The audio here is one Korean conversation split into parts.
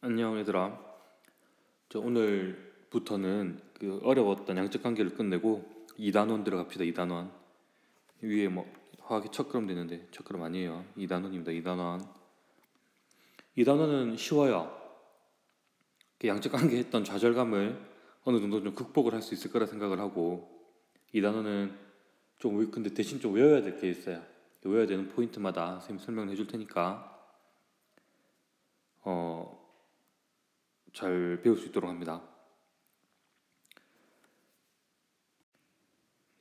안녕 얘들아. 오늘부터는 그 어려웠던 양적 관계를 끝내고 2단원 들어갑시다. 2단원. 위에 뭐 화학이 첫 걸음 되는데 첫 걸음 아니에요. 2단원입니다. 2단원. 2단원은 쉬워요. 그 양적 관계 했던 좌절감을 어느 정도 좀 극복을 할 수 있을 거라 생각을 하고 2단원은 근데 대신 좀 외워야 될 게 있어요. 외워야 되는 포인트마다 선생님이 설명을 해줄 테니까 잘 배울 수 있도록 합니다.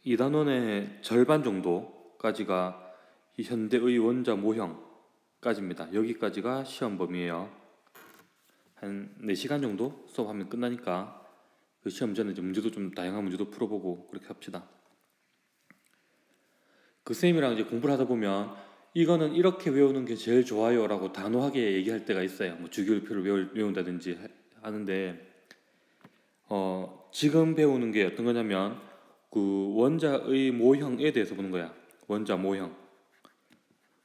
2단원의 절반 정도까지가 이 현대의 원자 모형까지입니다. 여기까지가 시험 범위예요. 한 4시간 정도 수업하면 끝나니까 그 시험 전에 문제도 좀 다양한 문제도 풀어보고 그렇게 합시다. 그 쌤이랑 이제 공부를 하다 보면 이거는 이렇게 외우는 게 제일 좋아요 라고 단호하게 얘기할 때가 있어요. 뭐 주기율표를 외운다든지 하는데 지금 배우는 게 어떤 거냐면 그 원자의 모형에 대해서 보는 거야. 원자 모형.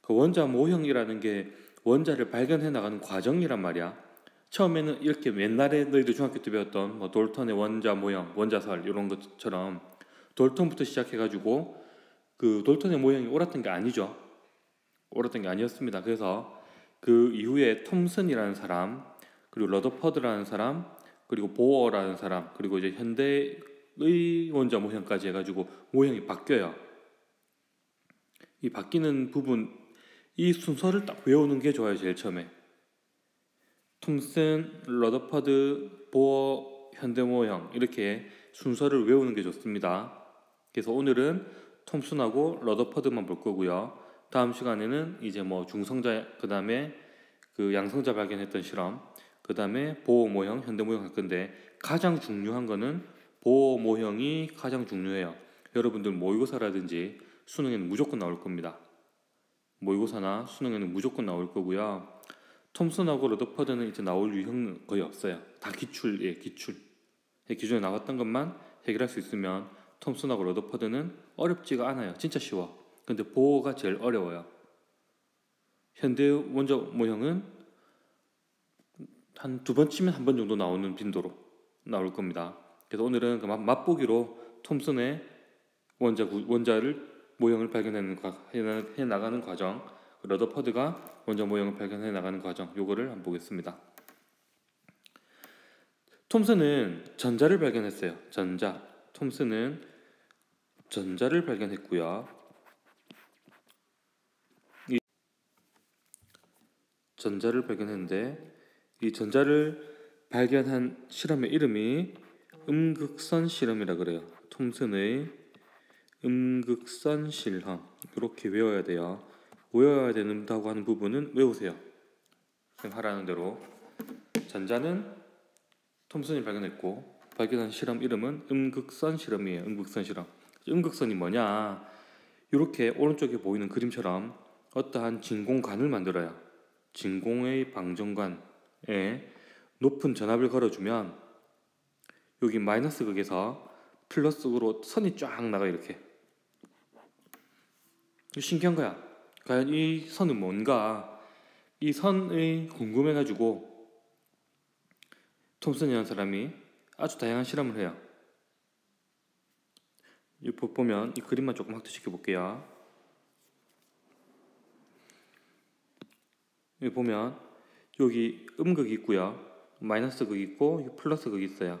그 원자 모형이라는 게 원자를 발견해 나가는 과정이란 말이야. 처음에는 이렇게 옛날에 너희들 중학교 때 배웠던 뭐 돌턴의 원자 모형, 원자설 이런 것처럼 돌턴부터 시작해가지고 그 돌턴의 모형이 옳았던 게 아니죠. 옳았던 게 아니었습니다. 그래서 그 이후에 톰슨이라는 사람, 그리고 러더퍼드라는 사람, 그리고 보어라는 사람, 그리고 이제 현대의 원자 모형까지 해가지고 모형이 바뀌어요. 이 바뀌는 부분, 이 순서를 딱 외우는 게 좋아요. 제일 처음에 톰슨, 러더퍼드, 보어, 현대모형 이렇게 순서를 외우는 게 좋습니다. 그래서 오늘은 톰슨하고 러더퍼드만 볼 거고요. 다음 시간에는 이제 뭐 중성자, 그 다음에 그 양성자 발견했던 실험, 그 다음에 보어 모형, 현대 모형 할 건데 가장 중요한 거는 보어 모형이 가장 중요해요. 여러분들 모의고사라든지 수능에는 무조건 나올 겁니다. 모의고사나 수능에는 무조건 나올 거고요. 톰슨하고 러더퍼드는 이제 나올 유형은 거의 없어요. 다 기출이에요. 기출. 기존에 나왔던 것만 해결할 수 있으면 톰슨하고 러더퍼드는 어렵지가 않아요. 진짜 쉬워. 근데 보어가 제일 어려워요. 현대 원자 모형은 한 2번 치면 1번 정도 나오는 빈도로 나올 겁니다. 그래서 오늘은 그 맛보기로 톰슨의 원자를 모형을 발견해 나가는 과정, 러더퍼드가 원자 모형을 발견해 나가는 과정, 요거를 한번 보겠습니다. 톰슨은 전자를 발견했어요. 톰슨은 전자를 발견했고요. 이 전자를 발견했는데 이 전자를 발견한 실험의 이름이 음극선 실험이라 그래요. 톰슨의 음극선 실험. 이렇게 외워야 돼요. 외워야 된다고 하는 부분은 외우세요. 선생님 하라는 대로. 전자는 톰슨이 발견했고 발견한 실험 이름은 음극선 실험이에요. 음극선 실험. 음극선이 뭐냐? 이렇게 오른쪽에 보이는 그림처럼 어떠한 진공관을 만들어요. 진공의 방정관에 높은 전압을 걸어주면 여기 마이너스 극에서 플러스 극으로 선이 쫙 나가. 이렇게 신기한 거야. 과연 이 선은 뭔가? 이 선이 궁금해가지고 톰슨이라는 사람이 아주 다양한 실험을 해요. 이 보면 이 그림만 조금 확대시켜 볼게요. 여기 보면 여기 음극이 있고요, 마이너스 극이 있고 플러스 극이 있어요.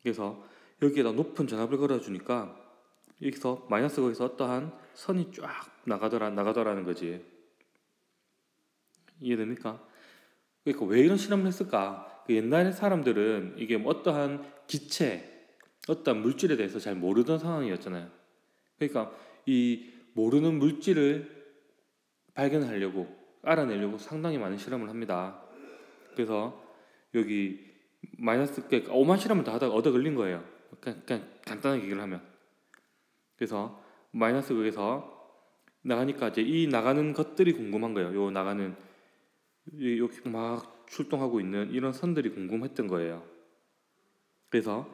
그래서 여기에다 높은 전압을 걸어주니까 여기서 마이너스 극에서 어떠한 선이 쫙 나가더라는 거지. 이해됩니까? 그러니까 왜 이런 실험을 했을까? 옛날 사람들은 이게 뭐 어떠한 기체, 어떠한 물질에 대해서 잘 모르던 상황이었잖아요. 그러니까 이 모르는 물질을 발견하려고, 알아내려고 상당히 많은 실험을 합니다. 그래서 여기 마이너스, 그러니까 오만 실험을 다 하다가 얻어 걸린 거예요. 그냥 간단하게 얘기를 하면. 그래서 마이너스 극에서 나가니까 이제 이 나가는 것들이 궁금한 거예요. 요 나가는 이렇게 막 출동하고 있는 이런 선들이 궁금했던 거예요. 그래서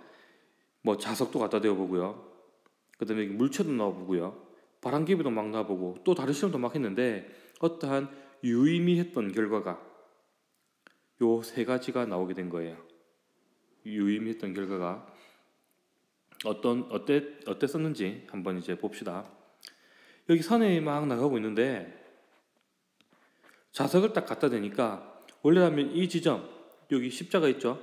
뭐 자석도 갖다 대어보고요, 그 다음에 물체도 넣어보고요, 바람개비도 막 놔보고 또 다른 실험도 막 했는데 어떠한 유의미했던 결과가 요 세 가지가 나오게 된 거예요. 유의미했던 결과가 어땠었는지 한번 이제 봅시다. 여기 선에 막 나가고 있는데 자석을 딱 갖다 대니까 원래라면 이 지점 여기 십자가 있죠?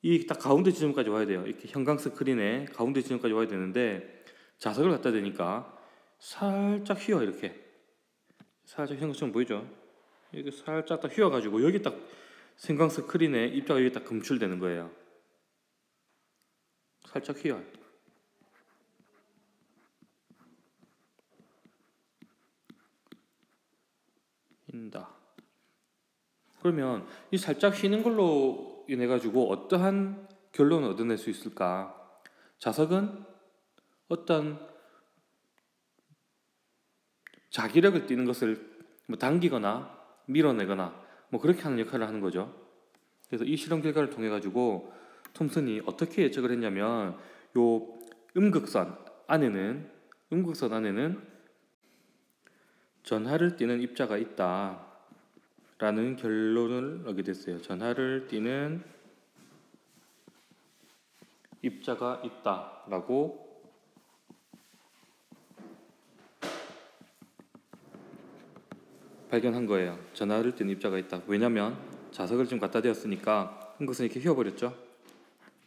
이 딱 가운데 지점까지 와야 돼요. 이렇게 형광 스크린에 가운데 지점까지 와야 되는데 자석을 갖다 대니까 살짝 휘어 이렇게 살짝 형광처럼 보이죠? 이렇게 살짝 딱 휘어가지고 여기 딱 형광 스크린에 입자가 여기 딱 검출되는 거예요. 살짝 휘어요. 흰다. 그러면 이 살짝 휘는 걸로 인해 가지고 어떠한 결론을 얻어낼 수 있을까? 자석은 어떤 자기력을 띠는 것을 뭐 당기거나 밀어내거나 뭐 그렇게 하는 역할을 하는 거죠. 그래서 이 실험 결과를 통해 가지고 톰슨이 어떻게 예측을 했냐면 요 음극선 안에는 전하를 띠는 입자가 있다라는 결론을 얻게 됐어요. 전하를 띠는 입자가 있다라고 발견한 거예요. 전하를 띠는 입자가 있다. 왜냐면 자석을 좀 갖다 대었으니까 음극선이 이렇게 휘어버렸죠.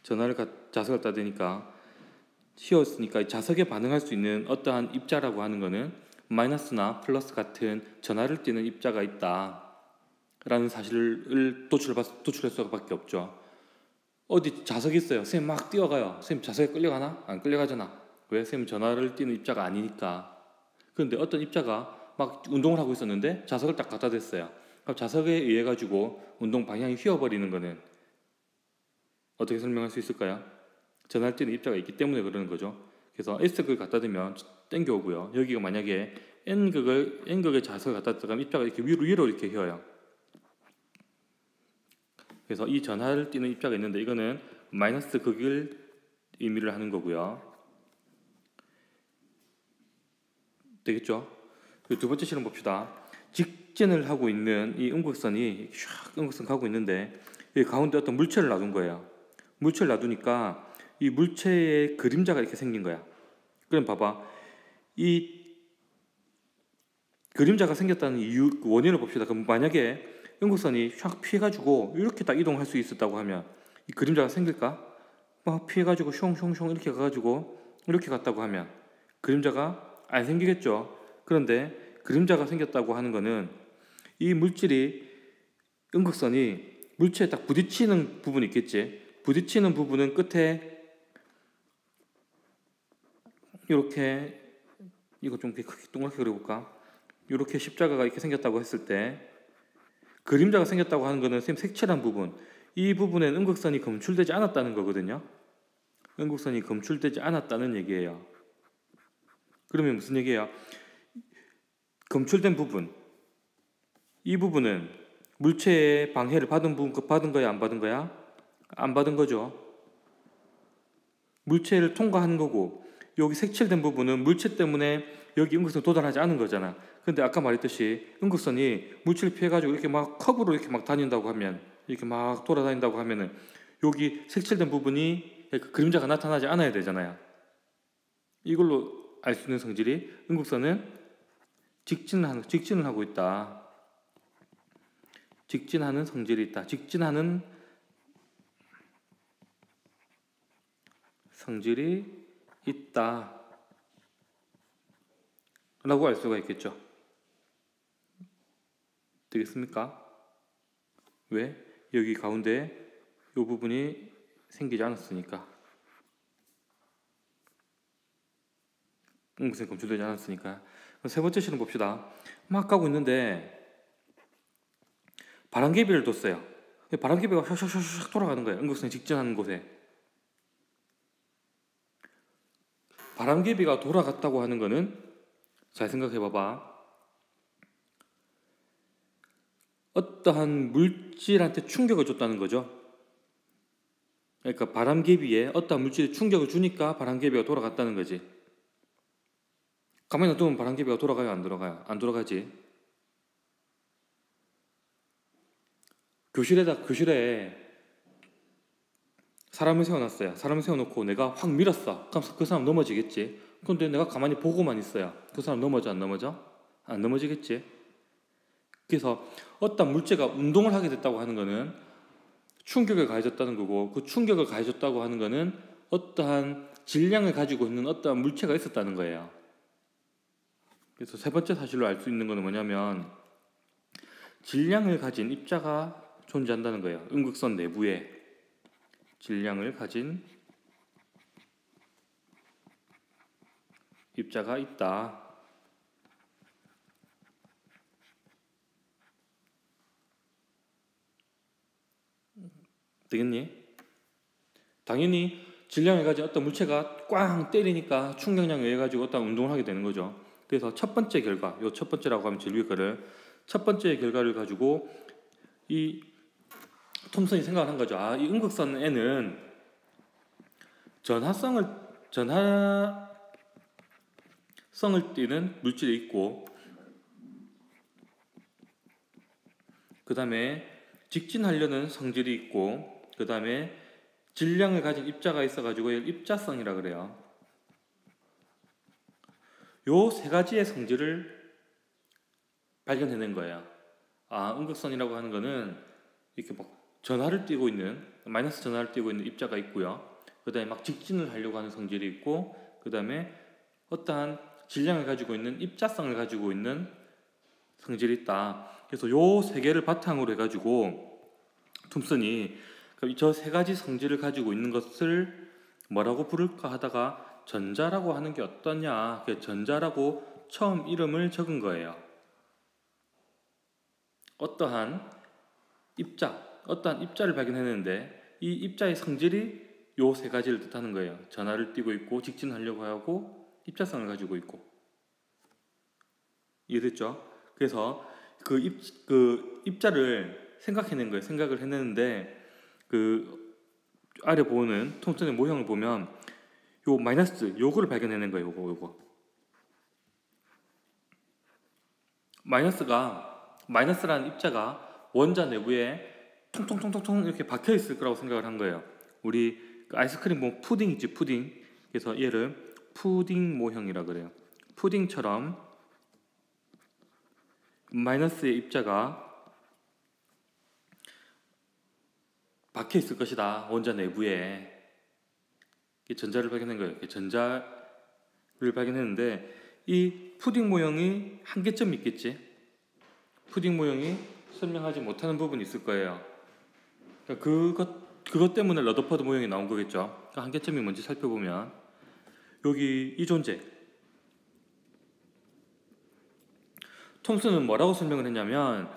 자석을 갖다 대니까 휘었으니까 자석에 반응할 수 있는 어떠한 입자라고 하는 거는 마이너스나 플러스 같은 전하를 띠는 입자가 있다라는 사실을 도출할 수밖에 없죠. 어디 자석이 있어요. 선생님 막 뛰어가요. 선생님 자석에 끌려가나? 안 끌려가잖아. 왜? 선생님 전하를 띠는 입자가 아니니까. 그런데 어떤 입자가 막 운동을 하고 있었는데 자석을 딱 갖다 댔어요. 그럼 자석에 의해 가지고 운동 방향이 휘어버리는 거는 어떻게 설명할 수 있을까요? 전하를 띠는 입자가 있기 때문에 그러는 거죠. 그래서 S극을 갖다 대면 땡겨오고요. 여기가 만약에 N극의 자석을 갖다 대면 입자가 이렇게 위로 이렇게 휘어요. 그래서 이 전하를 띠는 입자가 있는데 이거는 마이너스 극을 의미를 하는 거고요. 되겠죠? 두 번째 실험 봅시다. 직진을 하고 있는 이 음극선이 음극선 가고 있는데 이 가운데 어떤 물체를 놔둔 거예요. 물체를 놔두니까 이 물체에 그림자가 이렇게 생긴 거야. 그럼 봐봐. 이 그림자가 생겼다는 이유, 그 원인을 봅시다. 그럼 만약에 음극선이 샥 피해가지고 이렇게 딱 이동할 수 있었다고 하면 이 그림자가 생길까? 막 피해가지고 숑숑숑 이렇게 가가지고 이렇게 갔다고 하면 그림자가 안 생기겠죠. 그런데 그림자가 생겼다고 하는 거는 이 물질이 음극선이 물체에 딱 부딪히는 부분이 있겠지. 부딪히는 부분은 끝에 이렇게 이거 좀 크게 동그랗게 그려볼까? 이렇게 십자가가 이렇게 생겼다고 했을 때 그림자가 생겼다고 하는 거는 선생님 색칠한 부분, 이 부분엔 음극선이 검출되지 않았다는 거거든요. 음극선이 검출되지 않았다는 얘기예요. 그러면 무슨 얘기예요? 검출된 부분, 이 부분은 물체의 방해를 받은 거야, 안 받은 거야? 안 받은 거죠. 물체를 통과하는 거고 여기 색칠된 부분은 물체 때문에 여기 음극선 도달하지 않은 거잖아. 근데 아까 말했듯이 음극선이 물체를 피해가지고 이렇게 막 컵으로 이렇게 막 다닌다고 하면 이렇게 막 돌아다닌다고 하면은 여기 색칠된 부분이 그림자가 나타나지 않아야 되잖아요. 이걸로 알 수 있는 성질이 음극선은 직진을 하고 있다. 직진하는 성질이 있다. 직진하는 성질이 있다. 라고 알 수가 있겠죠. 되겠습니까? 왜? 여기 가운데 이 부분이 생기지 않았으니까. 음극선이 검출되지 않았으니까. 세 번째 실험 봅시다. 막 가고 있는데 바람개비를 뒀어요. 바람개비가 샥샥샥 돌아가는 거예요. 음극선이 직진하는 곳에. 바람개비가 돌아갔다고 하는 거는 잘 생각해 봐봐. 어떠한 물질한테 충격을 줬다는 거죠. 그러니까 바람개비에 어떠한 물질이 충격을 주니까 바람개비가 돌아갔다는 거지. 가만히 놔두면 바람개비가 돌아가요? 안 돌아가요? 안 돌아가지. 교실에 사람을 세워놨어요. 사람을 세워놓고 내가 확 밀었어. 그럼 그 사람 넘어지겠지. 근데 내가 가만히 보고만 있어요. 그 사람 넘어져 안 넘어져? 안 넘어지겠지. 그래서 어떤 물체가 운동을 하게 됐다고 하는 거는 충격을 가해졌다는 거고, 그 충격을 가해졌다고 하는 거는 어떠한 질량을 가지고 있는 어떠한 물체가 있었다는 거예요. 그래서 세 번째 사실로 알 수 있는 거는 뭐냐면 질량을 가진 입자가 존재한다는 거예요. 음극선 내부에 질량을 가진 입자가 있다. 되겠니? 당연히 질량을 가진 어떤 물체가 꽝 때리니까 충격량에 의해 가지고 어떤 운동을 하게 되는 거죠. 그래서 첫 번째 결과, 요 첫 번째라고 하면 제일 위에 거를 첫 번째 결과를 가지고 이 톰슨이 생각을 한 거죠. 이 음극선에는 전하성을 띠는 물질이 있고, 그 다음에 직진하려는 성질이 있고, 그 다음에 질량을 가진 입자가 있어가지고 입자성이라 그래요. 요 세 가지의 성질을 발견해낸 거예요. 음극선이라고 하는 거는 이렇게 막 전하를 띠고 있는, 마이너스 전하를 띠고 있는 입자가 있고요. 그 다음에 막 직진을 하려고 하는 성질이 있고, 그 다음에 어떠한 질량을 가지고 있는 입자성을 가지고 있는 성질이 있다. 그래서 요 세 개를 바탕으로 해가지고 톰슨이 저 세 가지 성질을 가지고 있는 것을 뭐라고 부를까 하다가 전자라고 하는 게 어떠냐, 전자라고 처음 이름을 적은 거예요. 어떠한 입자를 발견했는데 이 입자의 성질이 요 세 가지를 뜻하는 거예요. 전하를 띠고 있고, 직진하려고 하고, 입자성을 가지고 있고. 이해됐죠? 그래서 그 입자를 생각해낸 거예요. 생각을 해냈는데 그 아래 보는 톰슨의 모형을 보면 요 마이너스 요거를 발견해낸 거예요. 요거 마이너스라는 입자가 원자 내부에 통통통통통 이렇게 박혀 있을 거라고 생각을 한 거예요. 우리 아이스크림 보면 푸딩 있지, 푸딩. 그래서 얘를 푸딩 모형이라 그래요. 푸딩처럼 마이너스의 입자가 박혀 있을 것이다. 원자 내부에. 전자를 발견한 거예요. 전자를 발견했는데 이 푸딩 모형이 한계점이 있겠지. 푸딩 모형이 설명하지 못하는 부분이 있을 거예요. 그것 때문에 러더퍼드 모형이 나온 거겠죠. 그 한계점이 뭔지 살펴보면 여기 이 존재. 톰슨은 뭐라고 설명을 했냐면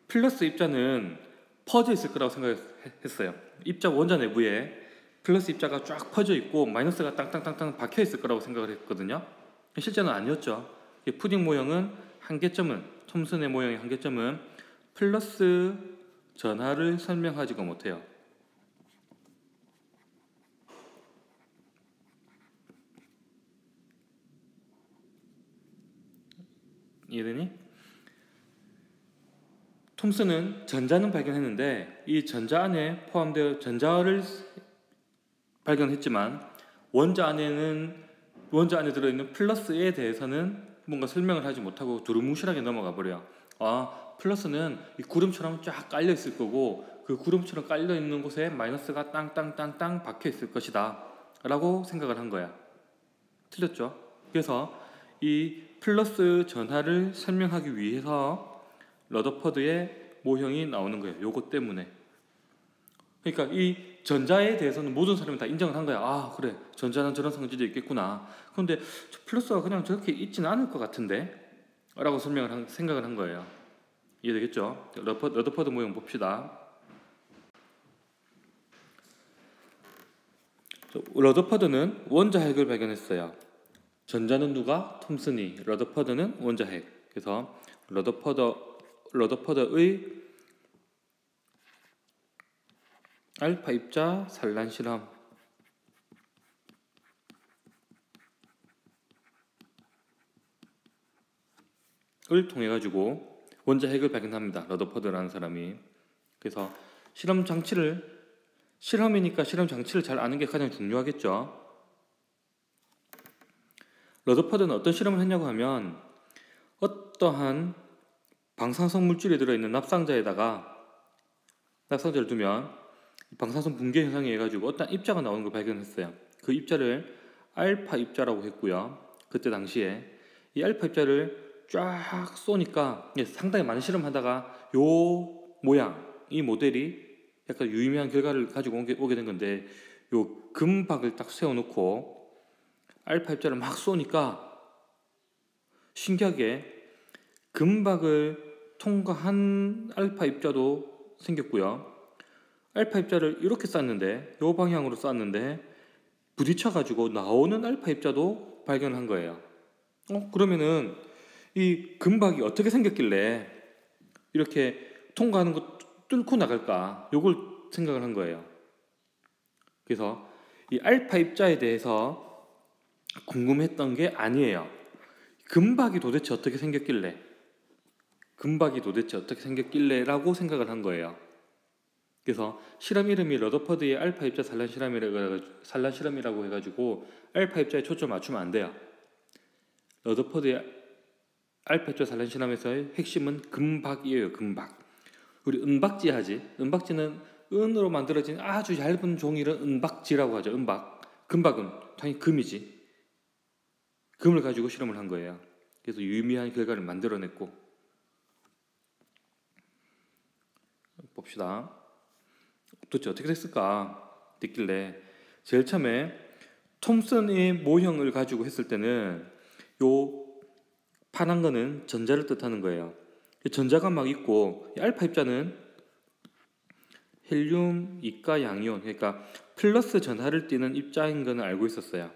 플러스 입자는 퍼져 있을 거라고 생각했어요. 입자 원자 내부에 플러스 입자가 쫙 퍼져 있고 마이너스가 땅땅땅땅 박혀 있을 거라고 생각을 했거든요. 실제는 아니었죠. 푸딩 모형은 톰슨의 모형의 한계점은 플러스 전하를 설명하지가 못해요. 이해되니? 톰슨은 전자는 발견했는데 이 전자 안에 포함되어 전자를 발견했지만 원자 안에 들어있는 플러스에 대해서는 뭔가 설명을 하지 못하고 두루뭉실하게 넘어가 버려요. 플러스는 이 구름처럼 쫙 깔려 있을 거고 그 구름처럼 깔려 있는 곳에 마이너스가 땅땅땅땅 박혀 있을 것이다 라고 생각을 한 거야. 틀렸죠? 그래서 이 플러스 전하를 설명하기 위해서 러더퍼드의 모형이 나오는 거예요. 요거 때문에. 그러니까 이 전자에 대해서는 모든 사람이 다 인정을 한 거야. 그래, 전자는 저런 성질이 있겠구나. 그런데 플러스가 그냥 저렇게 있지는 않을 것 같은데? 라고 생각을 한 거예요. 이해되겠죠? 러더퍼드 모형 봅시다. 러더퍼드는 원자핵을 발견했어요. 전자는 누가? 톰슨이. 러더퍼드는 원자핵. 그래서 러더퍼드의 알파 입자 산란 실험을 통해 가지고 원자핵을 발견합니다. 러더퍼드라는 사람이. 그래서 실험이니까 실험 장치를 잘 아는 게 가장 중요하겠죠. 러더퍼드는 어떤 실험을 했냐고 하면 어떠한 방사성 물질이 들어있는 납상자를 두면 방사성 붕괴 현상이 해가지고 어떤 입자가 나오는 걸 발견했어요. 그 입자를 알파 입자라고 했고요. 그때 당시에 이 알파 입자를 쫙 쏘니까 상당히 많은 실험하다가 요 모양, 이 모델이 약간 유의미한 결과를 가지고 오게 된 건데, 요 금박을 딱 세워놓고 알파 입자를 막 쏘니까 신기하게 금박을 통과한 알파 입자도 생겼고요. 알파 입자를 이렇게 쐈는데, 이 방향으로 쐈는데 부딪혀가지고 나오는 알파 입자도 발견한 거예요. 그러면은 이 금박이 어떻게 생겼길래 이렇게 통과하는 거 뚫고 나갈까? 요걸 생각을 한 거예요. 그래서 이 알파 입자에 대해서 궁금했던 게 아니에요. 금박이 도대체 어떻게 생겼길래 라고 생각을 한 거예요. 그래서 실험 이름이 러더퍼드의 알파 입자 산란 실험이라고 해가지고 알파 입자에 초점 맞추면 안 돼요. 러더퍼드의 알파 입자 산란 실험에서의 핵심은 금박이에요. 금박. 우리 은박지 하지. 은박지는 은으로 만들어진 아주 얇은 종이를 은박지라고 하죠. 은박. 금박은 당연히 금이지. 금을 가지고 실험을 한 거예요. 그래서 유의미한 결과를 만들어냈고. 봅시다. 도대체 어떻게 됐을까? 됐길래 제일 처음에 톰슨의 모형을 가지고 했을 때는 요 파란 거는 전자를 뜻하는 거예요. 전자가 막 있고 알파 입자는 헬륨, 이가, 양이온, 그러니까 플러스 전하를 띠는 입자인 거는 알고 있었어요.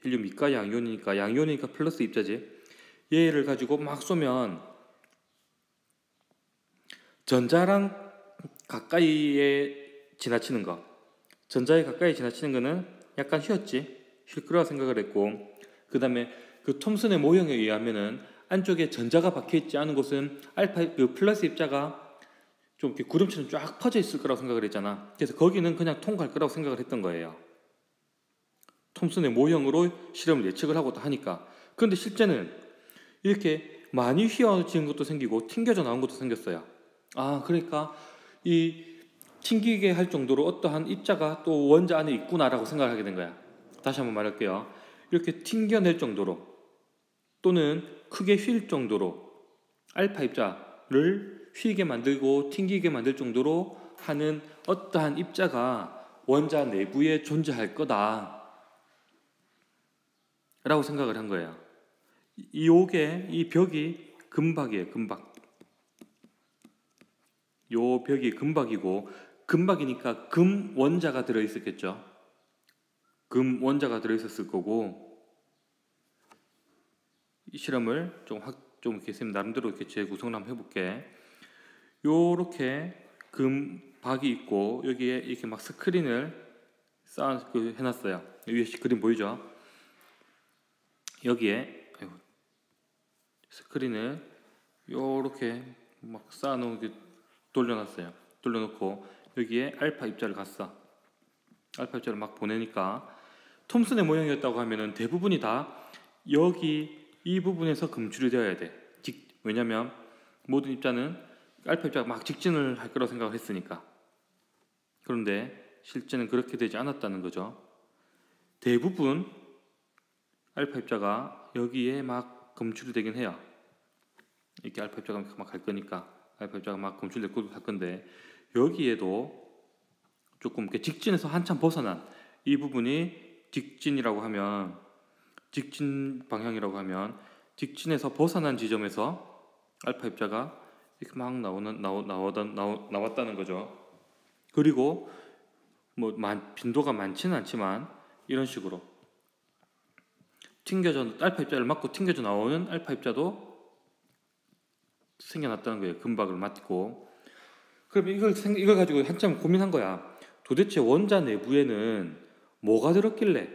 헬륨, 이가, 양이온이니까 양이온이니까 플러스 입자지. 얘를 가지고 막 쏘면 전자랑 가까이에 지나치는 거, 전자에 가까이 지나치는 거는 약간 쉴 거라 생각을 했고, 그 다음에 그 톰슨의 모형에 의하면은 안쪽에 전자가 박혀 있지 않은 곳은 그 플러스 입자가 좀 이렇게 구름처럼 쫙 퍼져 있을 거라고 생각을 했잖아. 그래서 거기는 그냥 통과할 거라고 생각을 했던 거예요. 톰슨의 모형으로 실험을 예측을 하고 하니까. 그런데 실제는 이렇게 많이 휘어지는 것도 생기고 튕겨져 나온 것도 생겼어요. 그러니까 이 튕기게 할 정도로 어떠한 입자가 또 원자 안에 있구나라고 생각을 하게 된 거야. 다시 한번 말할게요. 이렇게 튕겨낼 정도로 또는 크게 휠 정도로 알파 입자를 휘게 만들고 튕기게 만들 정도로 하는 어떠한 입자가 원자 내부에 존재할 거다 라고 생각을 한 거예요. 이 벽이 금박이에요. 금박. 요 벽이 금박이고, 금박이니까 금 원자가 들어있었겠죠. 금 원자가 들어있었을 거고, 이 실험을 좀 이렇게 쌤 나름대로 이렇게 재구성을 한번 해볼게. 요렇게 금박이 있고 여기에 이렇게 막 스크린을 해놨어요. 위에 그림 보이죠? 여기에 스크린을 요렇게 막 쌓아놓은 돌려놓고 여기에 알파 입자를 알파 입자를 막 보내니까 톰슨의 모형이었다고 하면은 대부분이 다 여기 이 부분에서 검출이 되어야 돼. 왜냐면 모든 입자는 알파 입자가 막 직진을 할 거라고 생각을 했으니까. 그런데 실제는 그렇게 되지 않았다는 거죠. 대부분 알파 입자가 여기에 막 검출이 되긴 해요. 이렇게 알파 입자가 막 갈 거니까 알파 입자가 막 검출되고 갈 건데, 여기에도 조금 이렇게 직진에서 한참 벗어난 이 부분이 직진 방향이라고 하면 직진에서 벗어난 지점에서 알파 입자가 이렇게 막 나왔다는 거죠. 그리고 빈도가 많지는 않지만 이런 식으로 알파 입자를 맞고 튕겨져 나오는 알파 입자도 생겨났다는 거예요. 금박을 맞고. 그럼 이걸 가지고 한참 고민한 거야. 도대체 원자 내부에는 뭐가 들었길래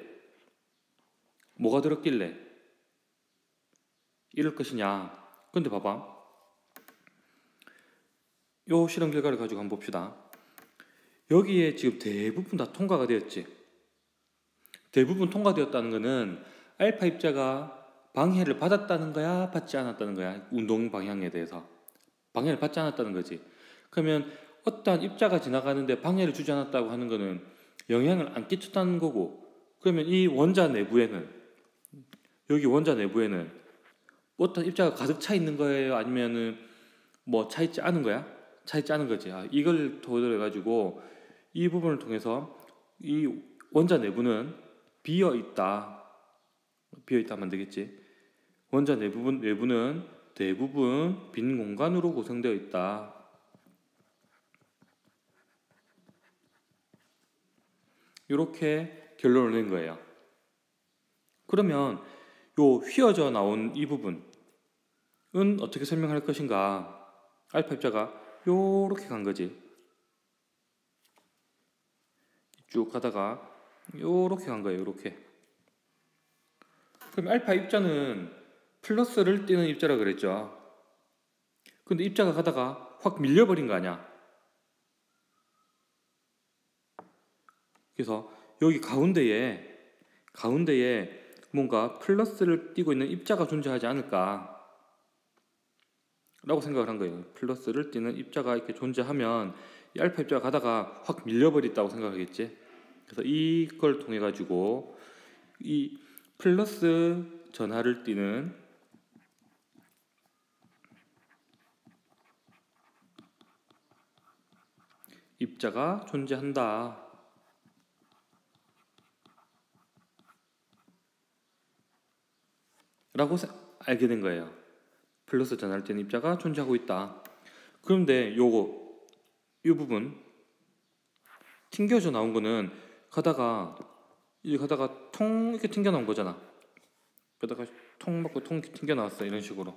이럴 것이냐. 근데 봐봐. 요 실험 결과를 가지고 한번 봅시다. 여기에 지금 대부분 다 통과가 되었지. 대부분 통과되었다는 것은 알파 입자가 방해를 받았다는 거야, 받지 않았다는 거야? 운동 방향에 대해서 방해를 받지 않았다는 거지. 그러면 어떠한 입자가 지나가는데 방해를 주지 않았다고 하는 거는 영향을 안 끼쳤다는 거고, 그러면 이 원자 내부에는, 여기 원자 내부에는 어떤 입자가 가득 차 있는 거예요? 아니면은 뭐 차 있지 않은 거야? 차 있지 않은 거지. 이걸 토대로 해가지고 이 부분을 통해서 이 원자 내부는 비어 있다 하면 되겠지. 원자 내부는 대부분 빈 공간으로 구성되어 있다. 이렇게 결론을 낸 거예요. 그러면 요 휘어져 나온 이 부분은 어떻게 설명할 것인가? 알파 입자가 요렇게 간 거지. 쭉 가다가 요렇게 간 거예요. 요렇게. 그럼 알파 입자는 플러스를 띠는 입자라 그랬죠. 근데 입자가 가다가 확 밀려버린 거 아니야. 그래서 여기 가운데에 뭔가 플러스를 띠고 있는 입자가 존재하지 않을까 라고 생각을 한 거예요. 플러스를 띠는 입자가 이렇게 존재하면 이 알파 입자가 가다가 확 밀려버렸다고 생각하겠지. 그래서 이걸 통해 가지고 이 플러스 전하를 띠는 입자가 존재한다 라고 알게 된 거예요. 플러스 전하를 띠는 입자가 존재하고 있다. 그런데 이 부분 튕겨져 나온 거는 가다가 통 이렇게 튕겨 나온 거잖아. 그러다가 통 맞고 통 튕겨 나왔어. 이런 식으로.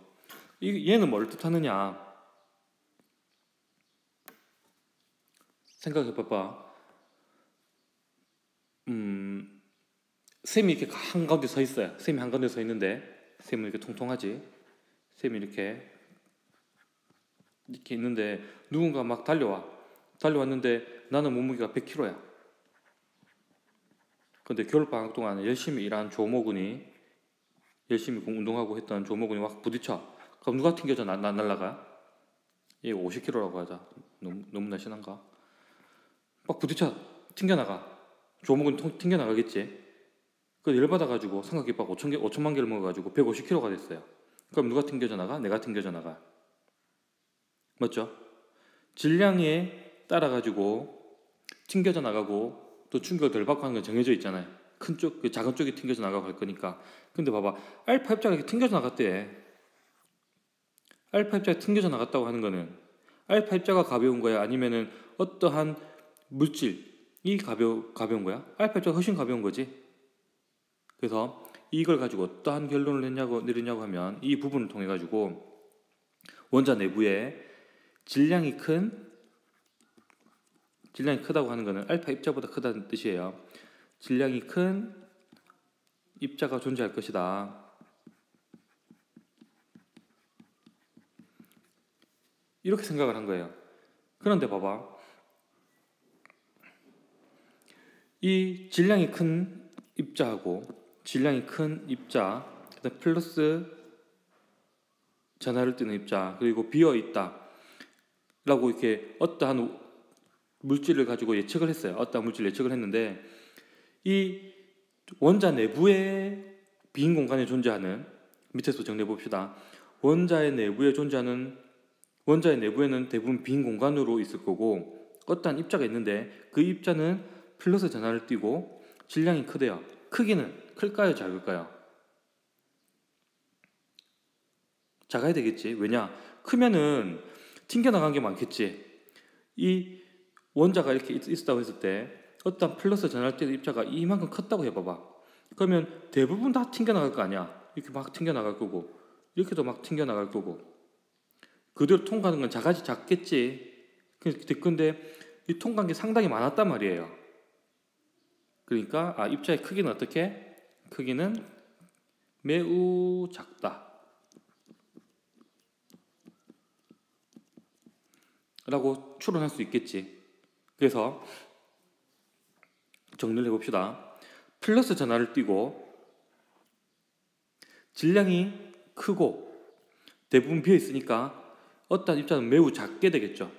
얘는 뭘 뜻하느냐? 생각해 봐봐. 쌤이 이렇게 한가운데 서 있어요. 쌤이 한가운데 서 있는데 쌤은 이렇게 통통하지. 쌤이 이렇게 있는데 누군가 막 달려왔는데 나는 몸무게가 100kg야. 근데 겨울방학 동안 열심히 일한 조모군이, 열심히 운동하고 했던 조모군이 확 부딪혀. 그럼 누가 튕겨져 날라가? 얘가 50kg라고 하자. 너무 날씬한가? 막 부딪혀 튕겨나가. 조모군이 튕겨나가겠지. 그 열받아가지고 삼각김밥 5천만 개를 먹어가지고 150kg가 됐어요. 그럼 누가 튕겨져 나가? 내가 튕겨져 나가. 맞죠? 질량에 따라가지고 튕겨져 나가고 또 충격을 덜 받고 하는 건 정해져 있잖아요. 큰 쪽, 작은 쪽이 튕겨져 나가고 할 거니까. 근데 봐봐. 알파 입자가 이렇게 튕겨져 나갔대. 알파 입자가 튕겨져 나갔다고 하는 거는 알파 입자가 가벼운 거야? 아니면은 어떠한 물질이 가벼운 거야? 알파 입자가 훨씬 가벼운 거지. 그래서 이걸 가지고 어떠한 결론을 내리냐고 하면 이 부분을 통해 가지고 원자 내부에 질량이 크다고 하는 것은 알파 입자보다 크다는 뜻이에요. 질량이 큰 입자가 존재할 것이다. 이렇게 생각을 한 거예요. 그런데 봐봐. 이 질량이 큰 입자하고 질량이 큰 입자, 그다음 플러스 전하를 띠는 입자, 그리고 비어 있다 라고 이렇게 어떠한 물질을 가지고 예측을 했어요. 어떠한 물질을 예측을 했는데 이 원자 내부에 빈 공간에 존재하는, 밑에서 정리해 봅시다. 원자의 내부에는 대부분 빈 공간으로 있을 거고 어떠한 입자가 있는데 그 입자는 플러스 전하를 띠고 질량이 크대요. 크기는 클까요? 작을까요? 작아야 되겠지. 왜냐? 크면은 튕겨나간 게 많겠지. 이 원자가 이렇게 있었다고 했을 때 어떤 플러스 전할 때 입자가 이만큼 컸다고 해봐봐. 그러면 대부분 다 튕겨나갈 거 아니야. 이렇게 막 튕겨나갈 거고 이렇게도 막 튕겨나갈 거고 그대로 통과하는 건 작겠지. 근데 이 통과한 게 상당히 많았단 말이에요. 그러니까 입자의 크기는 어떻게? 크기는 매우 작다. 라고 추론할 수 있겠지. 그래서 정리를 해봅시다. 플러스 전하를 띄고 질량이 크고 대부분 비어있으니까 어떠한 입자는 매우 작게 되겠죠.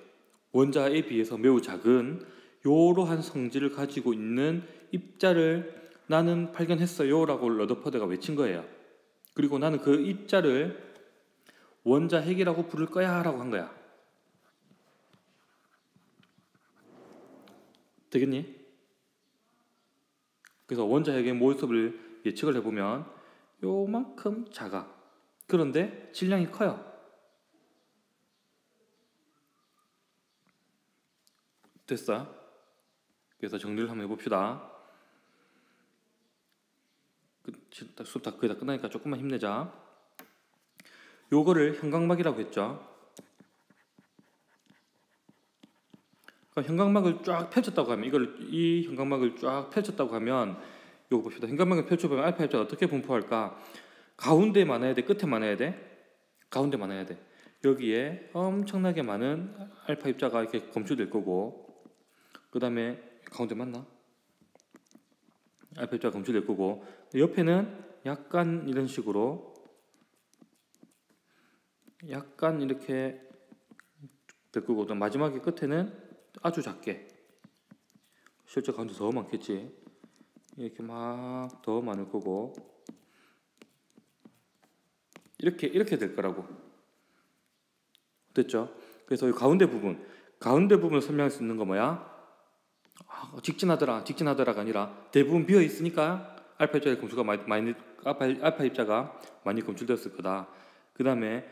원자에 비해서 매우 작은 이러한 성질을 가지고 있는 입자를 나는 발견했어요 라고 러더퍼드가 외친 거예요. 그리고 나는 그 입자를 원자핵이라고 부를 거야 라고 한 거야. 되겠니? 그래서 원자핵의 모습을 예측을 해보면 요만큼 작아. 그런데 질량이 커요. 됐어? 그래서 정리를 한번 해봅시다. 수업 다 거의 다 끝나니까 조금만 힘내자. 요거를 형광막이라고 했죠. 그럼 형광막을 쫙 펼쳤다고 하면 이 형광막을 쫙 펼쳤다고 하면 요거 봅시다. 형광막을 펼쳐보면 알파 입자가 어떻게 분포할까? 가운데 많아야 돼? 끝에 많아야 돼? 가운데 많아야 돼. 여기에 엄청나게 많은 알파 입자가 이렇게 검출될 거고, 그 다음에 가운데 맞나? 알파 입자가 검출될 거고, 옆에는 약간 이런 식으로 약간 이렇게 될 거고, 마지막에 끝에는 아주 작게, 실제 가운데 더 많겠지. 이렇게 막 더 많을 거고, 이렇게 될 거라고. 됐죠? 그래서 이 가운데 부분을 설명할 수 있는 거 뭐야? 직진하더라가 아니라 대부분 비어 있으니까 알파 입자의 검수가 알파 입자가 많이 검출되었을 거다. 그 다음에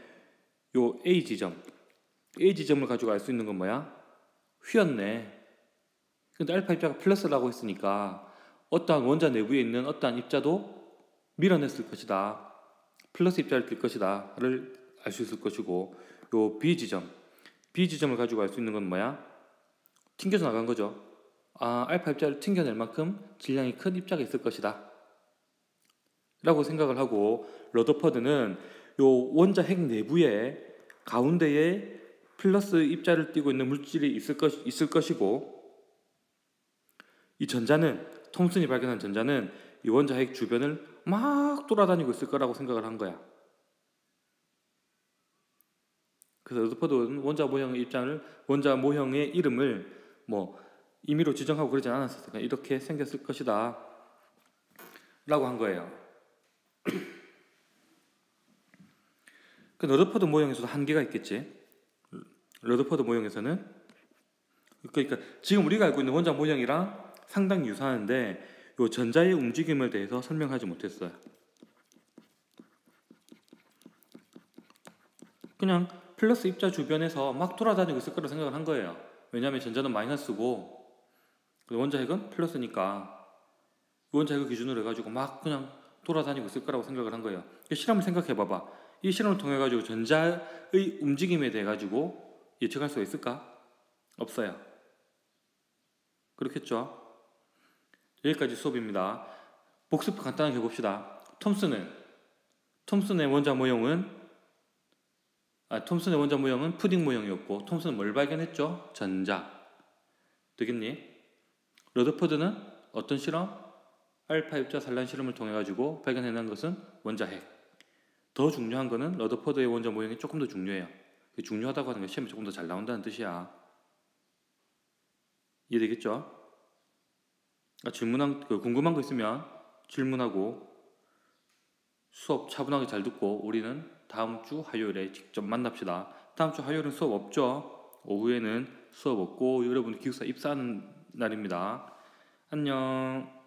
요 A 지점을 가지고 알 수 있는 건 뭐야? 휘었네. 근데 알파 입자가 플러스라고 했으니까 어떠한 원자 내부에 있는 어떠한 입자도 밀어냈을 것이다. 플러스 입자를 낄 것이다를 알 수 있을 것이고, 요 B 지점을 가지고 알 수 있는 건 뭐야? 튕겨져 나간 거죠. 알파 입자를 튕겨낼 만큼 질량이 큰 입자가 있을 것이다 라고 생각을 하고, 러더퍼드는 요 원자 핵 내부에 가운데에 플러스 입자를 띠고 있는 물질이 있을 것이고, 이 전자는, 톰슨이 발견한 전자는 이 원자 핵 주변을 막 돌아다니고 있을 거라고 생각을 한 거야. 그래서 러더퍼드는 원자 모형의 이름을 뭐 임의로 지정하고 그러지 않았으니까 이렇게 생겼을 것이다 라고 한 거예요. 그 러더퍼드 모형에서도 한계가 있겠지. 러더퍼드 모형에서는, 그러니까 지금 우리가 알고 있는 원자 모형이랑 상당히 유사한데 요 전자의 움직임에 대해서 설명하지 못했어요. 그냥 플러스 입자 주변에서 막 돌아다니고 있을 거라고 생각을 한 거예요. 왜냐하면 전자는 마이너스고 원자핵은 플러스니까 원자핵을 기준으로 해가지고 막 그냥 돌아다니고 있을 거라고 생각을 한 거예요. 실험을 생각해 봐봐. 이 실험을 통해 가지고 전자의 움직임에 대해 가지고 예측할 수가 있을까? 없어요. 그렇겠죠? 여기까지 수업입니다. 복습 간단하게 해봅시다. 톰슨의 원자 모형은 푸딩 모형이었고, 톰슨은 뭘 발견했죠? 전자. 되겠니? 러더퍼드는 어떤 실험? 알파 입자 산란 실험을 통해 가지고 발견해낸 것은 원자핵. 더 중요한 거는 러더퍼드의 원자 모형이 조금 더 중요해요. 중요하다고 하는 게 시험에 조금 더 잘 나온다는 뜻이야. 이해되겠죠? 궁금한 거 있으면 질문하고 수업 차분하게 잘 듣고 우리는 다음 주 화요일에 직접 만납시다. 다음 주 화요일은 수업 없죠? 오후에는 수업 없고 여러분 기숙사 입사하는 날입니다. 안녕.